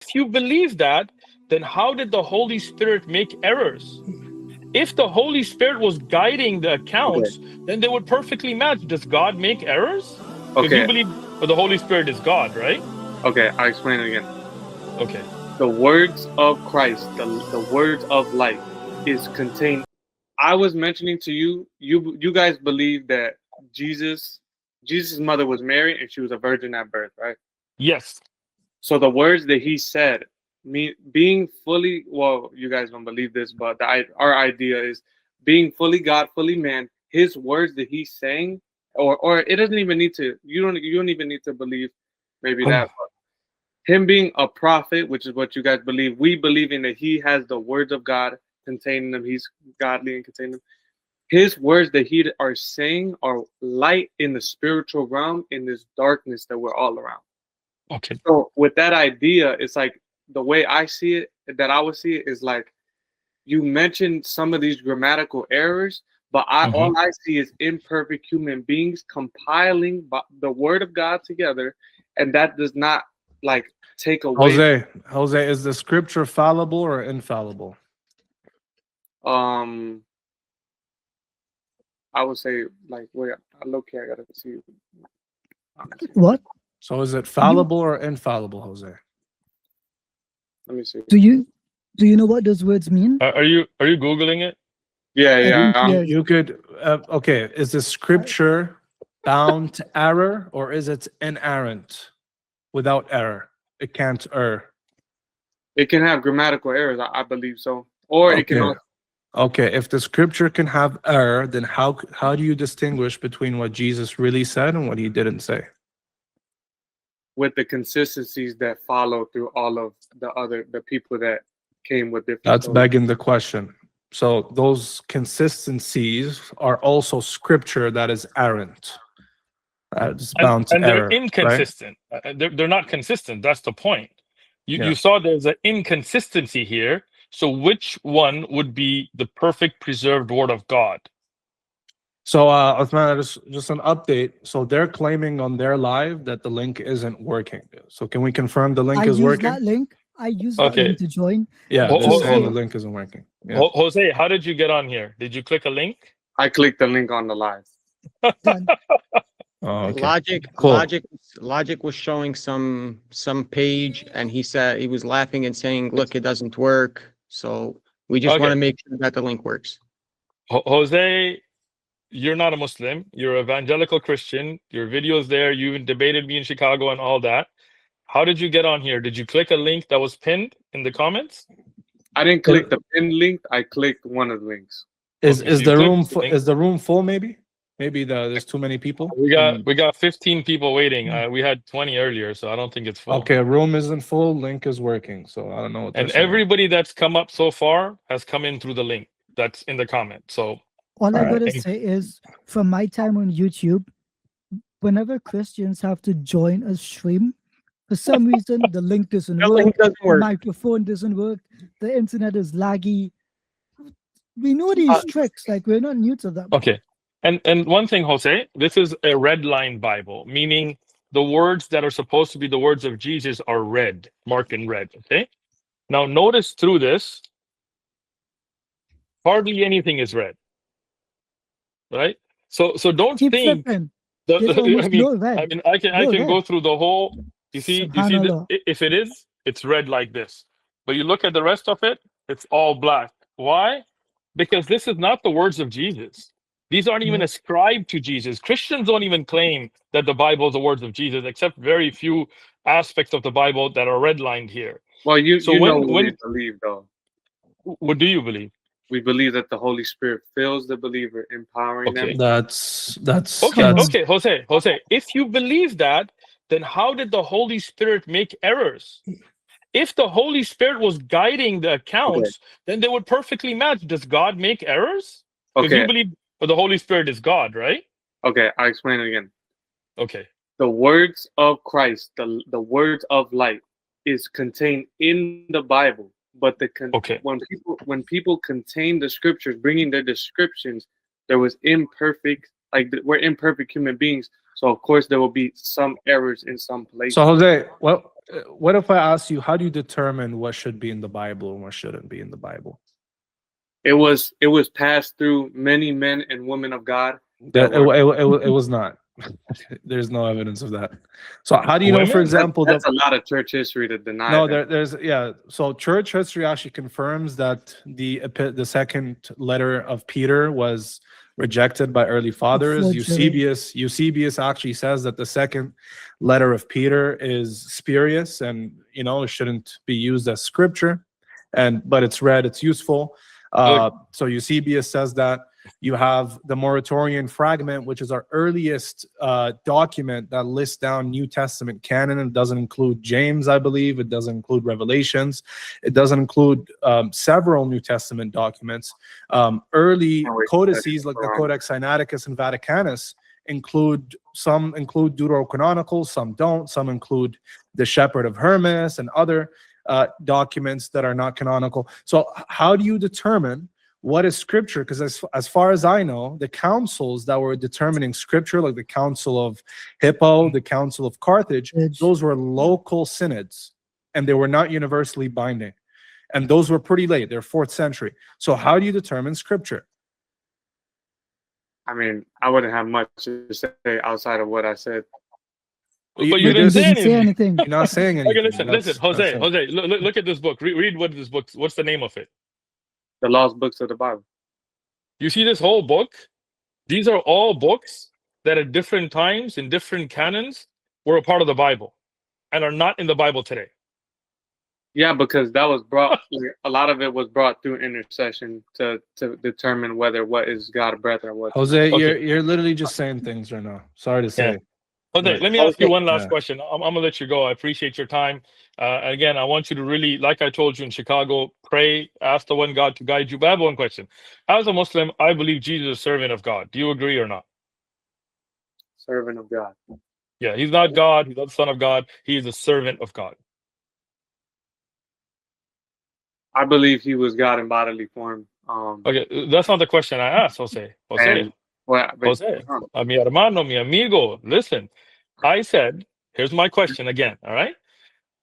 If you believe that, then how did the Holy Spirit make errors? If the Holy Spirit was guiding the Okay. accounts, then they would perfectly match. Does God make errors? Because you Okay. believe the Holy Spirit is God, right? Okay. I'll explain it again. Okay. The words of Christ, the words of life, is contained. I was mentioning to you, you guys believe that Jesus' mother was Mary and she was a virgin at birth, right? Yes. So the words that he said, me being fully, well, you guys don't believe this, but our idea is being fully God, fully man. His words that he's saying, or it doesn't even need to. You don't even need to believe maybe that. But him being a prophet, which is what you guys believe, we believe in that he has the words of God containing them. He's godly and containing them. His words that he are saying are light in the spiritual realm in this darkness that we're all around. Okay. So with that idea, it's like the way I see it, that I would see it is like you mentioned some of these grammatical errors, but all I see is imperfect human beings compiling the word of God together, and that does not like take away. Jose, is the scripture fallible or infallible? I would say like wait, I gotta see. What? So is it fallible or infallible, Jose? Let me see. Do you know what those words mean? Are you Googling it? Yeah. Yes. You could. Okay, is the scripture bound to error or is it inerrant, without error? It can't err. It can have grammatical errors, I believe so, or it can also. Okay, if the scripture can have error, then how do you distinguish between what Jesus really said and what he didn't say? With the consistencies that follow through all of the people that came with different That's stories. begging the question. So those consistencies are also scripture that is errant. It's bound to And error, they're inconsistent. They're not consistent. That's the point. You saw there's an inconsistency here. So which one would be the perfect preserved word of God? So, Uthman, just an update. So they're claiming on their live that the link isn't working. So can we confirm the link is working? That link. I used that link to join. Yeah, they're saying the link isn't working. Yeah. Jose, how did you get on here? Did you click a link? I clicked the link on the live. Done. Okay. Logic was showing some page, and he said he was laughing and saying, "Look, it doesn't work." So we just want to make sure that the link works. Jose, you're not a Muslim. You're an evangelical Christian. Your video's there. You even debated me in Chicago and all that. How did you get on here? Did you click a link that was pinned in the comments? I didn't click the pinned link. I clicked one of the links. Is the room full? Is the room full? Maybe there's too many people. We got 15 people waiting. We had 20 earlier, so I don't think it's full. Okay, room isn't full. Link is working, so I don't know. And everybody that's come up so far has come in through the link that's in the comment. So all I gotta say is, from my time on YouTube, whenever Christians have to join a stream, for some reason the link doesn't work. The microphone doesn't work. The internet is laggy. We know these tricks. Like, we're not new to them. Okay. And one thing, Jose, this is a red line Bible, meaning the words that are supposed to be the words of Jesus are red, marked in red. Okay. Now notice through this, hardly anything is red. Right? So don't Keep think flipping. I can go through the whole. You see if it is, it's red like this. But you look at the rest of it, it's all black. Why? Because this is not the words of Jesus. These aren't even ascribed to Jesus. Christians don't even claim that the Bible is the words of Jesus, except very few aspects of the Bible that are redlined here. Well, you know what we believe, though. What do you believe? We believe that the Holy Spirit fills the believer, empowering them. That's okay, Jose. If you believe that, then how did the Holy Spirit make errors? If the Holy Spirit was guiding the accounts, then they would perfectly match. Does God make errors? Because you believe the Holy Spirit is God, right? Okay, I'll explain it again. Okay. The words of Christ, the words of light, is contained in the Bible. But when people contain the scriptures, bringing their descriptions, there was imperfect. Like, we're imperfect human beings, so of course there will be some errors in some places. So Jose, well, what if I ask you, how do you determine what should be in the Bible and what shouldn't be in the Bible? It was passed through many men and women of God. It was not. There's no evidence of that. So how do you know, for example, that's a lot of church history to deny. No, there's So church history actually confirms that the second letter of Peter was rejected by early fathers. Eusebius actually says that the second letter of Peter is spurious and it shouldn't be used as scripture, but it's read, it's useful. So Eusebius says that. You have the Muratorian fragment, which is our earliest document that lists down New Testament canon. It doesn't include James, I believe. It doesn't include Revelations. It doesn't include several New Testament documents. Early codices like the Codex Sinaiticus and Vaticanus some include Deuterocanonical, some don't. Some include the Shepherd of Hermas and other documents that are not canonical. So how do you determine what is scripture? Because as far as I know, the councils that were determining scripture, like the Council of Hippo, the Council of Carthage, those were local synods, and they were not universally binding. And those were pretty late. They're 4th century. So how do you determine scripture? I mean, I wouldn't have much to say outside of what I said. But you didn't say anything. You're not saying anything. Okay, listen, Jose, look at this book. Read what this book. What's the name of it? The lost books of the Bible. You see this whole book? These are all books that at different times in different canons were a part of the Bible and are not in the Bible today. Yeah, because that was brought. A lot of it was brought through intercession to determine what is God breath or what. Jose, you're literally just saying things right now. Sorry to say. Okay, let me ask you one last question. I'm gonna let you go. I appreciate your time. Again, I want you to really, like I told you in Chicago, pray, ask the one God to guide you. But I have one question. As a Muslim, I believe Jesus is a servant of God. Do you agree or not? Servant of God. Yeah, he's not God. He's not the Son of God. He is a servant of God. I believe he was God in bodily form. Okay, that's not the question I asked, Jose. Jose, mi hermano, mi amigo, listen. I said, here's my question again, all right?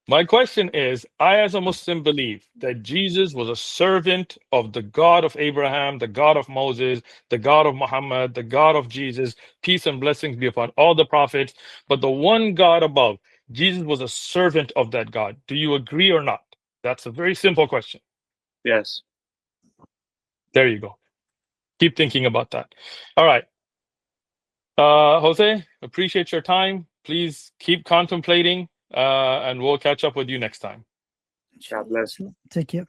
My question is, I as a Muslim believe that Jesus was a servant of the God of Abraham, the God of Moses, the God of Muhammad, the God of Jesus. Peace and blessings be upon all the prophets. But the one God above, Jesus was a servant of that God. Do you agree or not? That's a very simple question. Yes. There you go. Keep thinking about that. All right. Jose, appreciate your time. Please keep contemplating, and we'll catch up with you next time. God bless you. Take care.